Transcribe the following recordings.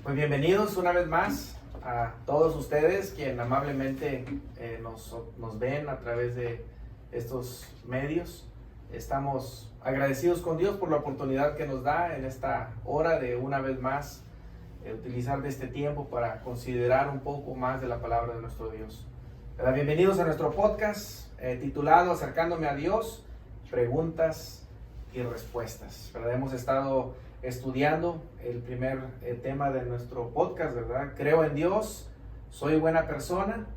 Pues bienvenidos una vez más a todos ustedes quienes amablemente nos ven a través de estos medios. Estamos agradecidos con Dios por la oportunidad que nos da en esta hora de una vez más utilizar de este tiempo para considerar un poco más de la palabra de nuestro Dios. Bienvenidos a nuestro podcast titulado Acercándome a Dios, preguntas y respuestas. Hemos estado estudiando el primer tema de nuestro podcast, ¿verdad? Creo en Dios, soy buena persona,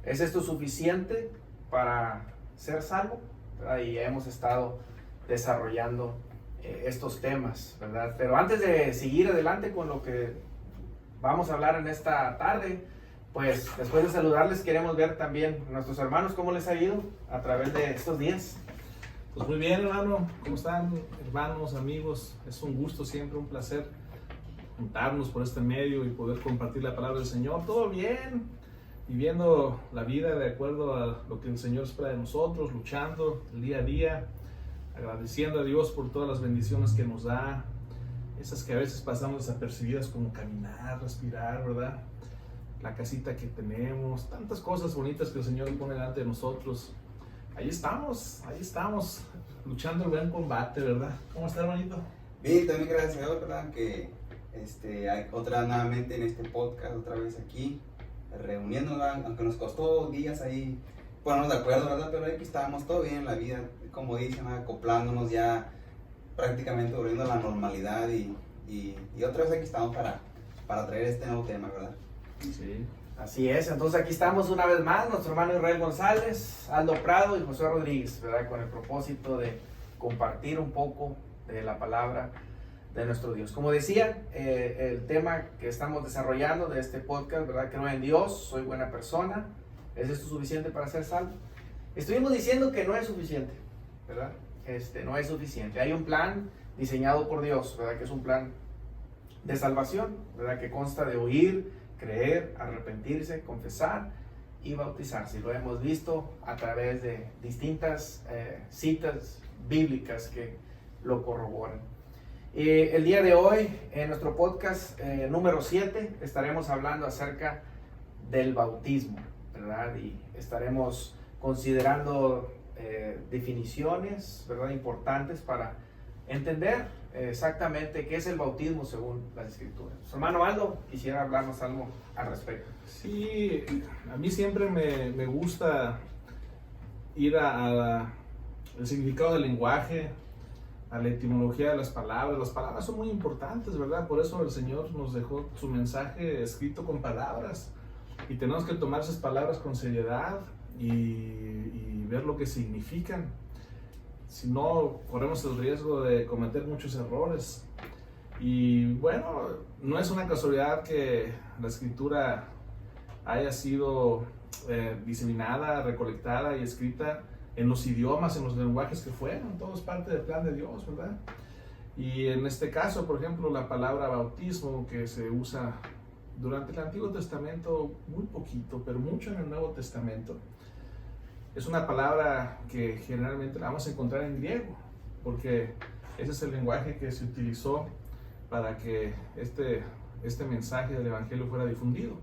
¿es esto suficiente para ser salvo? ¿Verdad? Y hemos estado desarrollando estos temas, ¿verdad? Pero antes de seguir adelante con lo que vamos a hablar en esta tarde, pues después de saludarles queremos ver también a nuestros hermanos cómo les ha ido a través de estos días. Pues muy bien, hermano. ¿Cómo están, hermanos, amigos? Es un gusto, siempre un placer juntarnos por este medio y poder compartir la palabra del Señor. Todo bien, viviendo la vida de acuerdo a lo que el Señor espera de nosotros, luchando el día a día, agradeciendo a Dios por todas las bendiciones que nos da, esas que a veces pasamos desapercibidas, como caminar, respirar, ¿verdad? La casita que tenemos, tantas cosas bonitas que el Señor pone delante de nosotros. Ahí estamos, luchando el buen combate, ¿verdad? ¿Cómo está, hermanito? Bien, también gracias a Dios, ¿verdad? Que nuevamente en este podcast, otra vez aquí, reuniéndonos, aunque nos costó días ahí ponernos de acuerdo, ¿verdad? Pero aquí estábamos, todo bien en la vida, como dicen, acoplándonos ya, prácticamente volviendo a la normalidad y otra vez aquí estamos para traer este nuevo tema, ¿verdad? Sí. Así es, entonces aquí estamos una vez más, nuestro hermano Israel González, Aldo Prado y José Rodríguez, ¿verdad? Con el propósito de compartir un poco de la palabra de nuestro Dios. Como decía, el tema que estamos desarrollando de este podcast, ¿verdad? Creo en Dios, soy buena persona, ¿es esto suficiente para ser salvo? Estuvimos diciendo que no es suficiente, ¿verdad? No es suficiente. Hay un plan diseñado por Dios, ¿verdad? Que es un plan de salvación, ¿verdad? Que consta de oír, creer, arrepentirse, confesar y bautizarse. Y lo hemos visto a través de distintas citas bíblicas que lo corroboran. El día de hoy, en nuestro podcast número 7, estaremos hablando acerca del bautismo, ¿verdad? Y estaremos considerando definiciones, ¿verdad? Importantes para entender exactamente qué es el bautismo según las Escrituras. Su hermano Aldo quisiera hablarnos algo al respecto. Sí, a mí siempre me gusta ir al significado del lenguaje, a la etimología de las palabras. Las palabras son muy importantes, ¿verdad? Por eso el Señor nos dejó su mensaje escrito con palabras y tenemos que tomar esas palabras con seriedad y ver lo que significan. Si no, corremos el riesgo de cometer muchos errores. Y bueno, no es una casualidad que la Escritura haya sido diseminada, recolectada y escrita en los idiomas, en los lenguajes que fueron. Todo es parte del plan de Dios, ¿verdad? Y en este caso, por ejemplo, la palabra bautismo, que se usa durante el Antiguo Testamento muy poquito, pero mucho en el Nuevo Testamento, es una palabra que generalmente la vamos a encontrar en griego, porque ese es el lenguaje que se utilizó para que este mensaje del Evangelio fuera difundido.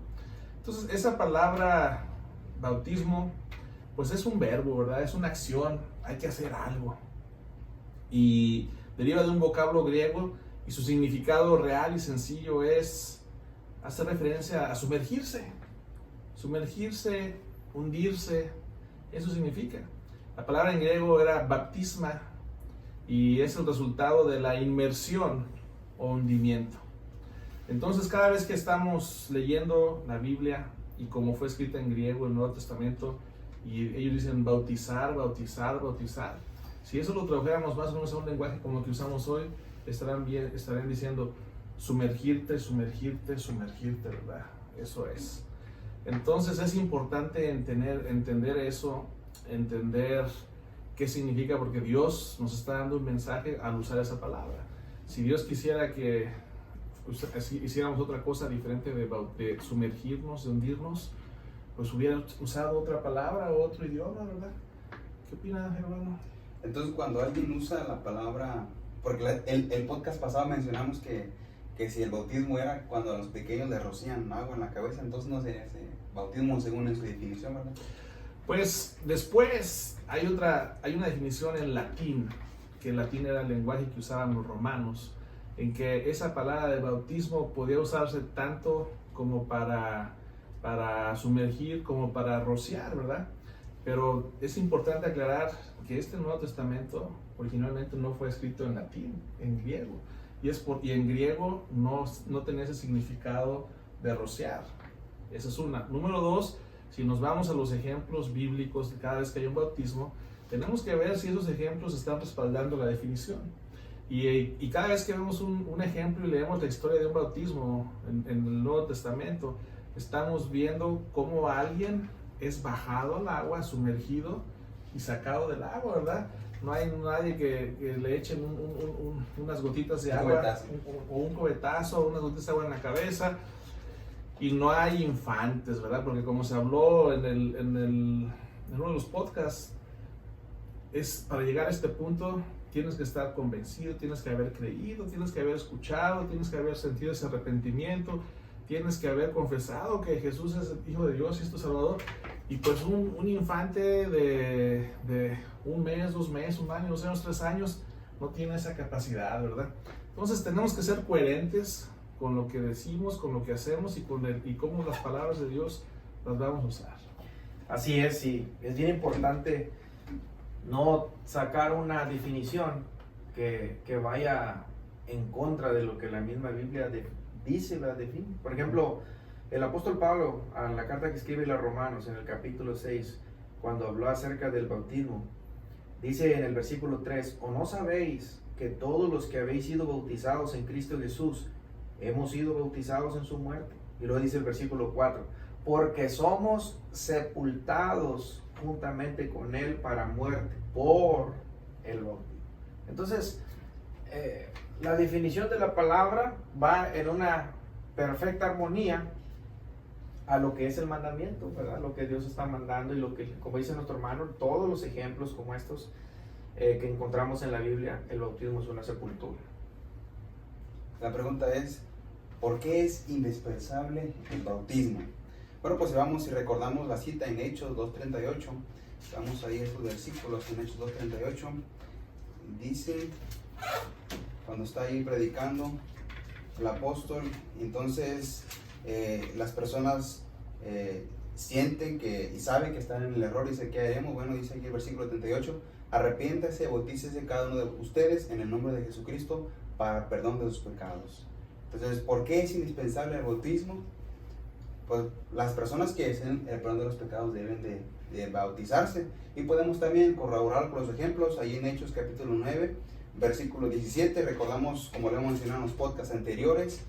Entonces, esa palabra bautismo, pues es un verbo, ¿verdad? Es una acción, hay que hacer algo. Y deriva de un vocablo griego y su significado real y sencillo hace referencia a sumergirse, hundirse. Eso significa. La palabra en griego era baptisma y es el resultado de la inmersión o hundimiento. Entonces, cada vez que estamos leyendo la Biblia y como fue escrita en griego el Nuevo Testamento, y ellos dicen bautizar, si eso lo tradujéramos más o menos a un lenguaje como el que usamos hoy, estarán diciendo sumergirte, ¿verdad? Eso es. Entonces es importante entender eso, entender qué significa, porque Dios nos está dando un mensaje al usar esa palabra. Si Dios quisiera que hiciéramos otra cosa diferente de sumergirnos, de hundirnos, pues hubiera usado otra palabra o otro idioma, ¿verdad? ¿Qué opina, hermano? Entonces, cuando alguien usa la palabra, porque el podcast pasado mencionamos que que si el bautismo era cuando a los pequeños les rocían agua en la cabeza, entonces no sería ese bautismo según en su definición, ¿verdad? Pues después hay una definición en latín, que el latín era el lenguaje que usaban los romanos, en que esa palabra de bautismo podía usarse tanto como para sumergir como para rociar, ¿verdad? Pero es importante aclarar que este Nuevo Testamento originalmente no fue escrito en latín, en griego, y en griego no tenía ese significado de rociar. Esa es una. Número dos, si nos vamos a los ejemplos bíblicos de cada vez que hay un bautismo, tenemos que ver si esos ejemplos están respaldando la definición. Y cada vez que vemos un ejemplo y leemos la historia de un bautismo en el Nuevo Testamento, estamos viendo cómo alguien es bajado al agua, sumergido y sacado del agua, ¿verdad? No hay nadie que le echen unas gotitas de agua o un cubetazo o unas gotitas de agua en la cabeza. Y no hay infantes, ¿verdad? Porque como se habló en uno de los podcasts, para llegar a este punto tienes que estar convencido, tienes que haber creído, tienes que haber escuchado, tienes que haber sentido ese arrepentimiento, tienes que haber confesado que Jesús es el Hijo de Dios y es tu Salvador. Y pues un infante de 1 mes, 2 meses, 1 año, 2 años, 3 años, no tiene esa capacidad, ¿verdad? Entonces tenemos que ser coherentes con lo que decimos, con lo que hacemos y cómo las palabras de Dios las vamos a usar. Así es, sí. Es bien importante no sacar una definición que vaya en contra de lo que la misma Biblia dice, la define. Por ejemplo, el apóstol Pablo, en la carta que escribe a los Romanos, en el capítulo 6, cuando habló acerca del bautismo, dice en el versículo 3, ¿o no sabéis que todos los que habéis sido bautizados en Cristo Jesús, hemos sido bautizados en su muerte? Y luego dice el versículo 4, porque somos sepultados juntamente con Él para muerte, por el bautismo. Entonces, la definición de la palabra va en una perfecta armonía a lo que es el mandamiento, ¿verdad? Lo que Dios está mandando y lo que, como dice nuestro hermano, todos los ejemplos como estos que encontramos en la Biblia, el bautismo es una sepultura. La pregunta es, ¿por qué es indispensable el bautismo? Bueno, pues vamos y recordamos la cita en Hechos 2:38, vamos ahí a estos versículos en Hechos 2:38, dice, cuando está ahí predicando el apóstol, entonces las personas sienten y saben que están en el error y dicen, ¿qué haremos? Bueno, dice aquí el versículo 38, arrepiéntase, bautícese cada uno de ustedes en el nombre de Jesucristo para perdón de sus pecados. Entonces, ¿por qué es indispensable el bautismo? Pues las personas que deseen el perdón de los pecados deben de bautizarse, y podemos también corroborar con los ejemplos ahí en Hechos capítulo 9, versículo 17, recordamos como lo hemos mencionado en los podcasts anteriores,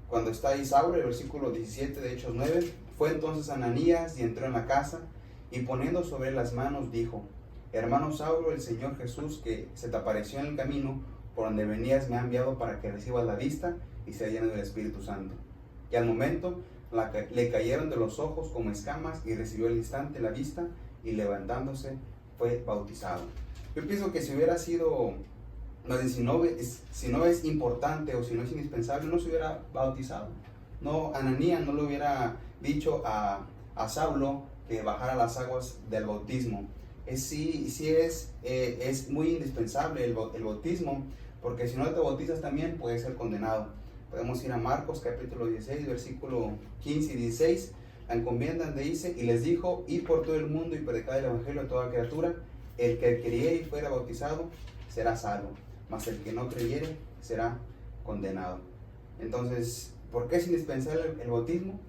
cuando está ahí Saulo, el versículo 17 de Hechos 9, fue entonces Ananías y entró en la casa, y poniendo sobre él las manos dijo, hermano Saulo, el Señor Jesús que se te apareció en el camino por donde venías me ha enviado para que recibas la vista y sea lleno del Espíritu Santo. Y al momento le cayeron de los ojos como escamas y recibió al instante la vista y levantándose fue bautizado. Yo pienso que si hubiera sido, si no es importante o si no es indispensable, no se hubiera bautizado. No, Ananías no le hubiera dicho a Saulo que bajara las aguas del bautismo. Sí es muy indispensable el bautismo, porque si no te bautizas también puedes ser condenado. Podemos ir a Marcos capítulo 16, versículo 15 y 16. La encomienda donde dice, y les dijo, id por todo el mundo y predicad el evangelio a toda criatura. El que creyere y fuera bautizado será salvo, mas el que no creyere será condenado. Entonces, ¿por qué es indispensable el bautismo?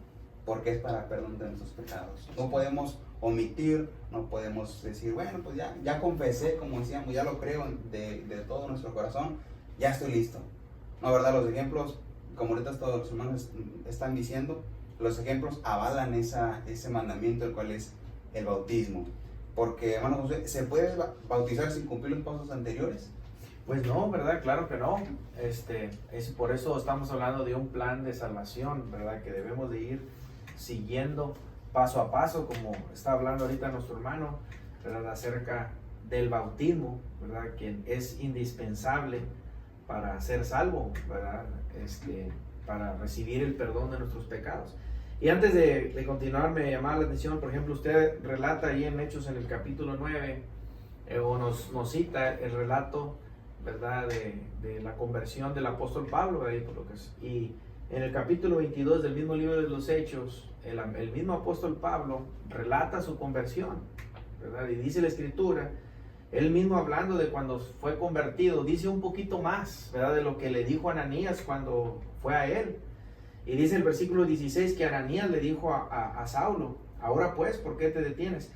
Porque es para perdón de nuestros pecados. No podemos omitir, no podemos decir, bueno, pues ya confesé, como decíamos, ya lo creo de todo nuestro corazón, ya estoy listo. No, ¿verdad? Los ejemplos, como ahorita todos los hermanos están diciendo, los ejemplos avalan ese mandamiento, el cual es el bautismo. Porque, hermano José, ¿se puede bautizar sin cumplir los pasos anteriores? Pues no, ¿verdad? Claro que no. Por eso estamos hablando de un plan de salvación, ¿verdad? Que debemos de ir siguiendo paso a paso, como está hablando ahorita nuestro hermano, ¿verdad? Acerca del bautismo, ¿verdad? Que es indispensable para ser salvo, ¿verdad? para recibir el perdón de nuestros pecados. Y antes de continuar, me llamaba la atención, por ejemplo, usted relata ahí en Hechos en el capítulo 9, o nos cita el relato, ¿verdad?, de la conversión del apóstol Pablo, ahí por lo que es. Y en el capítulo 22 del mismo libro de los Hechos, el mismo apóstol Pablo relata su conversión, ¿verdad? Y dice la Escritura, él mismo hablando de cuando fue convertido, dice un poquito más, ¿verdad?, de lo que le dijo Ananías cuando fue a él. Y dice el versículo 16 que Ananías le dijo a Saulo, ahora pues, ¿por qué te detienes?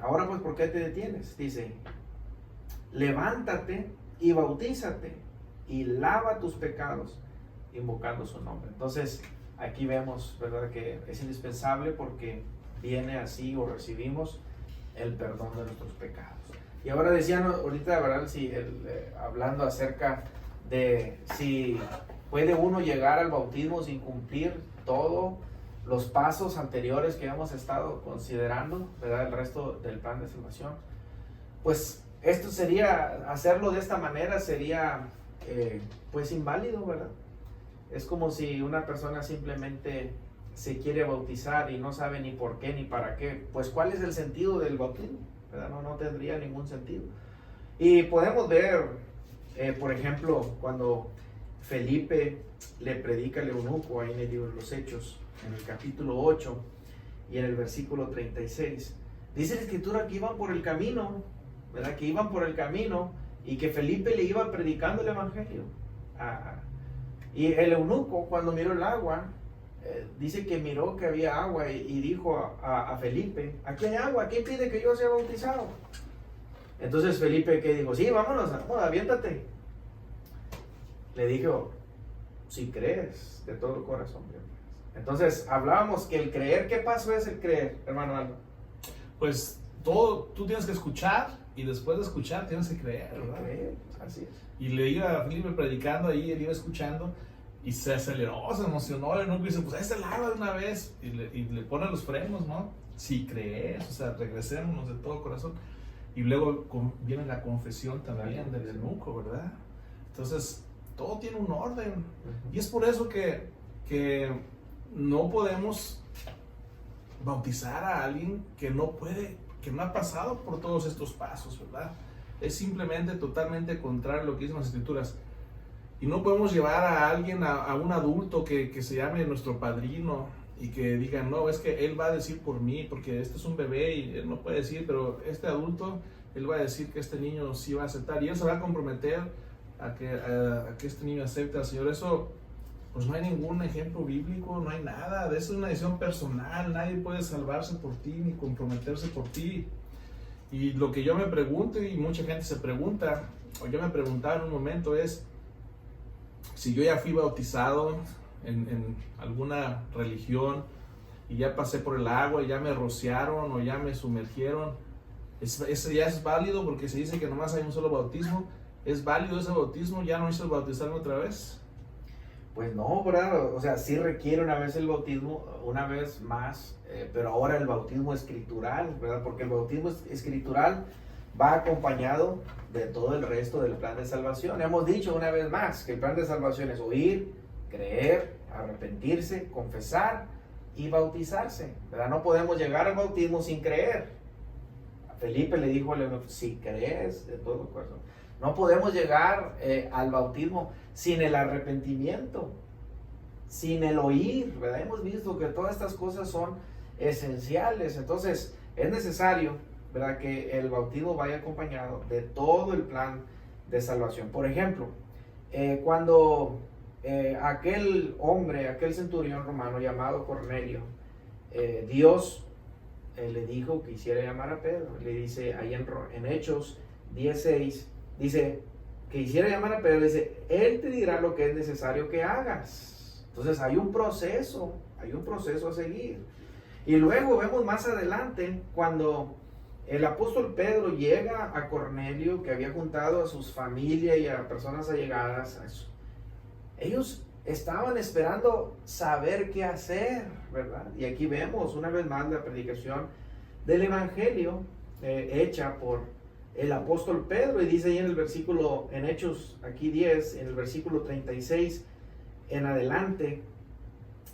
Ahora pues, ¿por qué te detienes? Dice, levántate y bautízate y lava tus pecados invocando su nombre. Entonces, aquí vemos, ¿verdad?, que es indispensable porque viene así o recibimos el perdón de nuestros pecados. Y ahora decían ahorita, ¿verdad?, hablando acerca de si puede uno llegar al bautismo sin cumplir todos los pasos anteriores que hemos estado considerando, ¿verdad?, el resto del plan de salvación. Pues esto sería, hacerlo de esta manera sería pues inválido, ¿verdad? Es como si una persona simplemente se quiere bautizar y no sabe ni por qué ni para qué. Pues ¿cuál es el sentido del bautismo? ¿Verdad? No tendría ningún sentido. Y podemos ver, por ejemplo, cuando Felipe le predica al eunuco ahí en el libro de los Hechos, en el capítulo 8 y en el versículo 36. Dice la Escritura que iban por el camino, ¿verdad? Que iban por el camino y que Felipe le iba predicando el evangelio. Y el eunuco, cuando miró el agua, dice que miró que había agua y dijo a Felipe, aquí hay agua, ¿qué impide que yo sea bautizado? Entonces Felipe, ¿qué dijo? Sí, vámonos, aviéntate. Le dijo, si crees de todo corazón. Entonces hablábamos que el creer, ¿qué paso es el creer, hermano Aldo? Pues tú tienes que escuchar y después de escuchar tienes que creer, ¿verdad? Creer, así es. Y le iba a Felipe predicando ahí, él iba escuchando y se aceleró, se emocionó, y dice, pues es el agua de una vez, y le pone los frenos, ¿no? Si crees, o sea, regresémonos de todo corazón. Y luego viene la confesión también del eunuco, ¿verdad? Entonces, todo tiene un orden. Y es por eso que no podemos bautizar a alguien que no puede, que no ha pasado por todos estos pasos, ¿verdad? Es simplemente totalmente contrario a lo que dicen las Escrituras. Y no podemos llevar a alguien, a un adulto que se llame nuestro padrino y que digan, no, es que él va a decir por mí, porque este es un bebé y él no puede decir, pero este adulto, él va a decir que este niño sí va a aceptar y él se va a comprometer a que este niño acepte al Señor. Eso, pues no hay ningún ejemplo bíblico, no hay nada, eso es una decisión personal, nadie puede salvarse por ti ni comprometerse por ti. Y lo que yo me pregunto, y mucha gente se pregunta, o yo me preguntaba en un momento, es si yo ya fui bautizado en alguna religión y ya pasé por el agua y ya me rociaron o ya me sumergieron, ¿eso ya es válido? Porque se dice que nomás hay un solo bautismo. ¿Es válido ese bautismo? ¿Ya no hizo el bautizarme otra vez? Pues no, ¿verdad? O sea, sí requiere una vez el bautismo, una vez más, pero ahora el bautismo escritural, ¿verdad? Porque el bautismo escritural va acompañado de todo el resto del plan de salvación. Hemos dicho una vez más que el plan de salvación es oír, creer, arrepentirse, confesar y bautizarse, ¿verdad? No podemos llegar al bautismo sin creer. Felipe le dijo, si crees de todo corazón. No podemos llegar al bautismo sin el arrepentimiento, sin el oír, ¿verdad? Hemos visto que todas estas cosas son esenciales. Entonces es necesario, ¿verdad?, que el bautismo vaya acompañado de todo el plan de salvación. Por ejemplo, cuando aquel hombre, aquel centurión romano llamado Cornelio, Dios le dijo que hiciera llamar a Pedro. Le dice ahí en Hechos 10:6, dice que hiciera llamar a Pedro, le dice, él te dirá lo que es necesario que hagas. Entonces hay un proceso a seguir. Y luego vemos más adelante cuando el apóstol Pedro llega a Cornelio, que había juntado a sus familias y a personas allegadas a eso. Ellos estaban esperando saber qué hacer, ¿verdad? Y aquí vemos una vez más la predicación del evangelio hecha por el apóstol Pedro, y dice ahí en el versículo, en Hechos aquí 10, en el versículo 36, en adelante,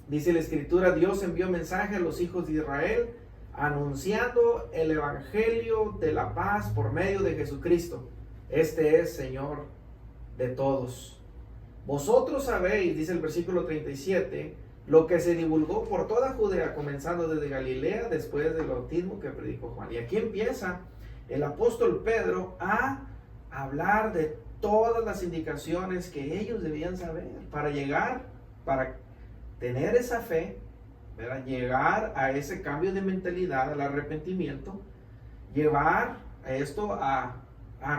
dice la Escritura, Dios envió mensaje a los hijos de Israel anunciando el evangelio de la paz por medio de Jesucristo. Este es Señor de todos. Vosotros sabéis, dice el versículo 37, lo que se divulgó por toda Judea, comenzando desde Galilea, después del bautismo que predicó Juan. Y aquí empieza el apóstol Pedro a hablar de todas las indicaciones que ellos debían saber para llegar, para tener esa fe, ¿verdad? Llegar a ese cambio de mentalidad, al arrepentimiento, llevar a esto a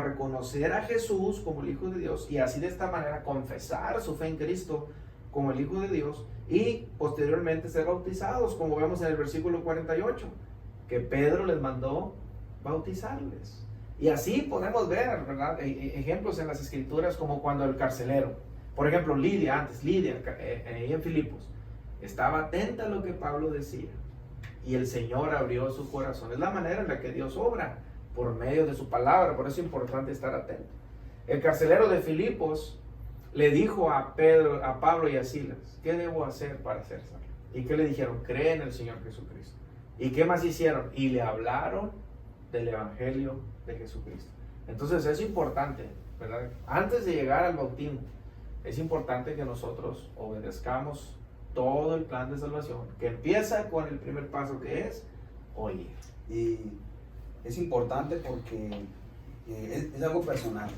reconocer a Jesús como el Hijo de Dios y así de esta manera confesar su fe en Cristo como el Hijo de Dios y posteriormente ser bautizados, como vemos en el versículo 48, que Pedro les mandó bautizarles. Y así podemos ver, ¿verdad? Ejemplos en las Escrituras como cuando el carcelero, por ejemplo Lidia ahí en Filipos, estaba atenta a lo que Pablo decía y el Señor abrió su corazón. Es la manera en la que Dios obra, por medio de su palabra. Por eso es importante estar atento. El carcelero de Filipos le dijo a Pablo y a Silas, ¿qué debo hacer para ser salvo? ¿Y qué le dijeron? Cree en el Señor Jesucristo. ¿Y qué más hicieron? Y le hablaron del Evangelio de Jesucristo. Entonces es importante, ¿verdad? Antes de llegar al bautismo, es importante que nosotros obedezcamos todo el plan de salvación, que empieza con el primer paso, que es oír. Y es importante porque es algo personal.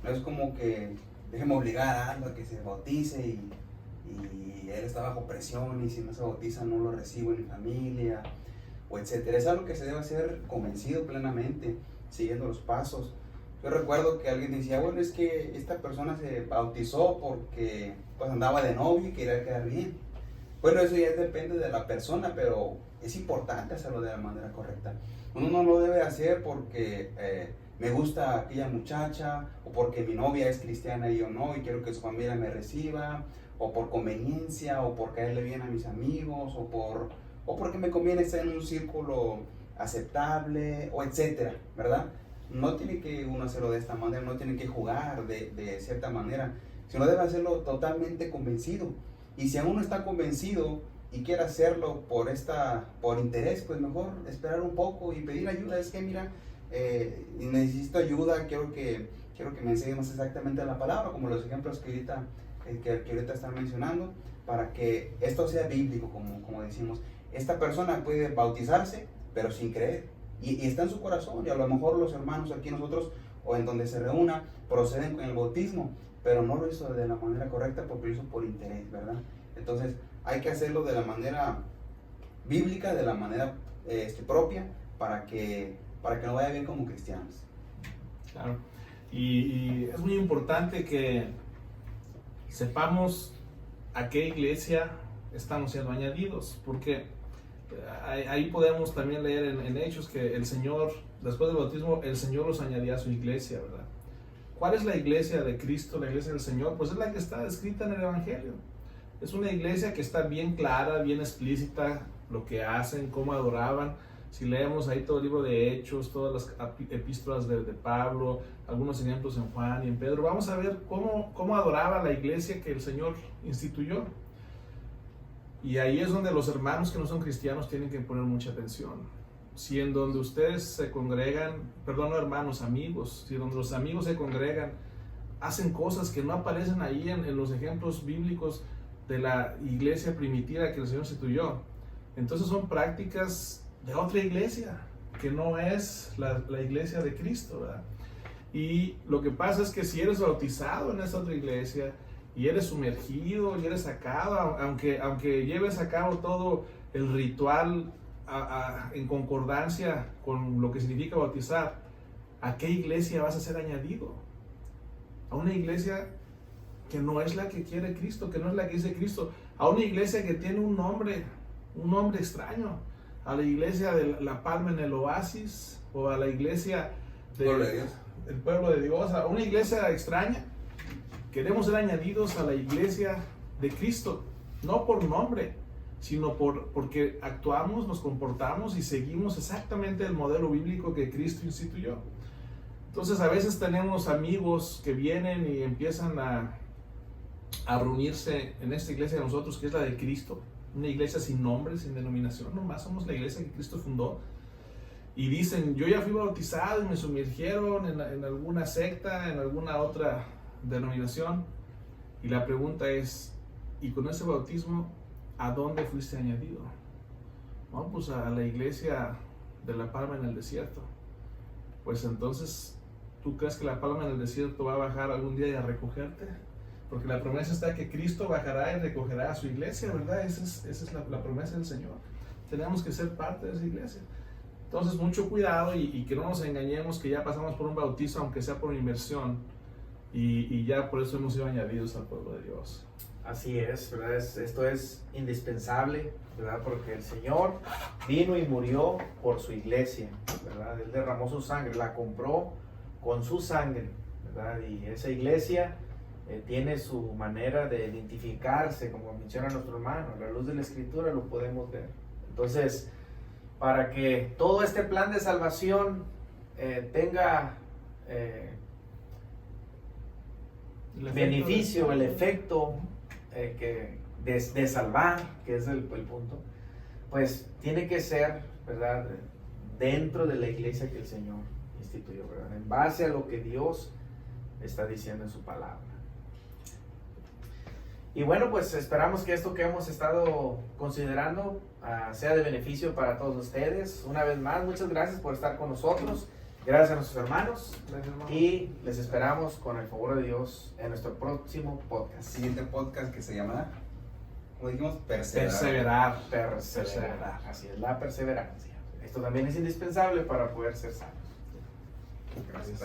No es como que déjeme obligar a algo a que se bautice y él está bajo presión y si no se bautiza no lo recibo en mi familia, o etcétera. Es algo que se debe hacer convencido plenamente, siguiendo los pasos. Yo recuerdo que alguien decía, bueno, es que esta persona se bautizó porque pues andaba de novio y quería quedar bien. Bueno, eso ya depende de la persona, pero es importante hacerlo de la manera correcta. Uno no lo debe hacer porque me gusta aquella muchacha, o porque mi novia es cristiana y yo no, y quiero que su familia me reciba, o por conveniencia, o por caerle bien a mis amigos, o porque me conviene estar en un círculo aceptable, o etcétera, ¿verdad? No tiene que uno hacerlo de esta manera, no tiene que jugar de cierta manera, sino debe hacerlo totalmente convencido. Y si aún no está convencido y quiere hacerlo por interés, pues mejor esperar un poco y pedir ayuda. Es que mira, necesito ayuda, quiero que me enseñes más exactamente la palabra, como los ejemplos que ahorita están mencionando, para que esto sea bíblico, como decimos. Esta persona puede bautizarse, pero sin creer, y está en su corazón, y a lo mejor los hermanos aquí nosotros, o en donde se reúna, proceden con el bautismo, pero no lo hizo de la manera correcta porque lo hizo por interés, ¿verdad? Entonces hay que hacerlo de la manera bíblica, de la manera propia, para que nos vaya bien como cristianos. Claro, y es muy importante que sepamos a qué iglesia estamos siendo añadidos, porque ahí podemos también leer en Hechos que el Señor, después del bautismo, el Señor los añadía a su iglesia, ¿verdad? ¿Cuál es la iglesia de Cristo, la iglesia del Señor? Pues es la que está descrita en el Evangelio. Es una iglesia que está bien clara, bien explícita, lo que hacen, cómo adoraban. Si leemos ahí todo el libro de Hechos, todas las epístolas de Pablo, algunos ejemplos en Juan y en Pedro, vamos a ver cómo adoraba la iglesia que el Señor instituyó. Y ahí es donde los hermanos que no son cristianos tienen que poner mucha atención. Si en donde ustedes se congregan, perdón, no hermanos, amigos, si donde los amigos se congregan, hacen cosas que no aparecen ahí en los ejemplos bíblicos de la iglesia primitiva que el Señor instituyó, entonces son prácticas de otra iglesia, que no es la iglesia de Cristo, ¿verdad? Y lo que pasa es que si eres bautizado en esa otra iglesia, y eres sumergido, y eres sacado, aunque lleves a cabo todo el ritual en concordancia con lo que significa bautizar, ¿a qué iglesia vas a ser añadido? A una iglesia que no es la que quiere Cristo, que no es la que dice Cristo, a una iglesia que tiene un nombre extraño, a la iglesia de La Palma en el Oasis, o a la iglesia del pueblo de Dios, a una iglesia extraña. Queremos ser añadidos a la iglesia de Cristo, no por nombre, sino porque actuamos, nos comportamos y seguimos exactamente el modelo bíblico que Cristo instituyó. Entonces a veces tenemos amigos que vienen y empiezan a a reunirse en esta iglesia de nosotros, que es la de Cristo, una iglesia sin nombre, sin denominación, nomás somos la iglesia que Cristo fundó. Y dicen, yo ya fui bautizado y me sumergieron en alguna secta, en alguna otra denominación. Y la pregunta es, ¿y con ese bautismo a dónde fuiste añadido? No, pues a la iglesia de la palma en el desierto. Pues entonces, ¿tú crees que la palma en el desierto va a bajar algún día y a recogerte? Porque la promesa está que Cristo bajará y recogerá a su iglesia, ¿verdad? Esa es la promesa del Señor. Tenemos que ser parte de esa iglesia. Entonces, mucho cuidado y que no nos engañemos que ya pasamos por un bautizo, aunque sea por inmersión, y ya por eso hemos sido añadidos al pueblo de Dios. Así es, ¿verdad? Esto es indispensable, ¿verdad? Porque el Señor vino y murió por su iglesia, ¿verdad? Él derramó su sangre, la compró con su sangre, ¿verdad? Y esa iglesia tiene su manera de identificarse, como menciona nuestro hermano, a la luz de la Escritura lo podemos ver. Entonces, para que todo este plan de salvación tenga beneficio, el efecto de salvar, que es el punto, pues tiene que ser, ¿verdad?, dentro de la iglesia que el Señor instituyó, ¿verdad?, en base a lo que Dios está diciendo en su palabra. Y bueno, pues esperamos que esto que hemos estado considerando sea de beneficio para todos ustedes. Una vez más, muchas gracias por estar con nosotros. Gracias a nuestros hermanos. Gracias, hermano. Y les esperamos con el favor de Dios en nuestro próximo podcast. Siguiente podcast que se llamará, como dijimos, perseverar. Perseverar. Así es, la perseverancia. Esto también es indispensable para poder ser sanos. Gracias.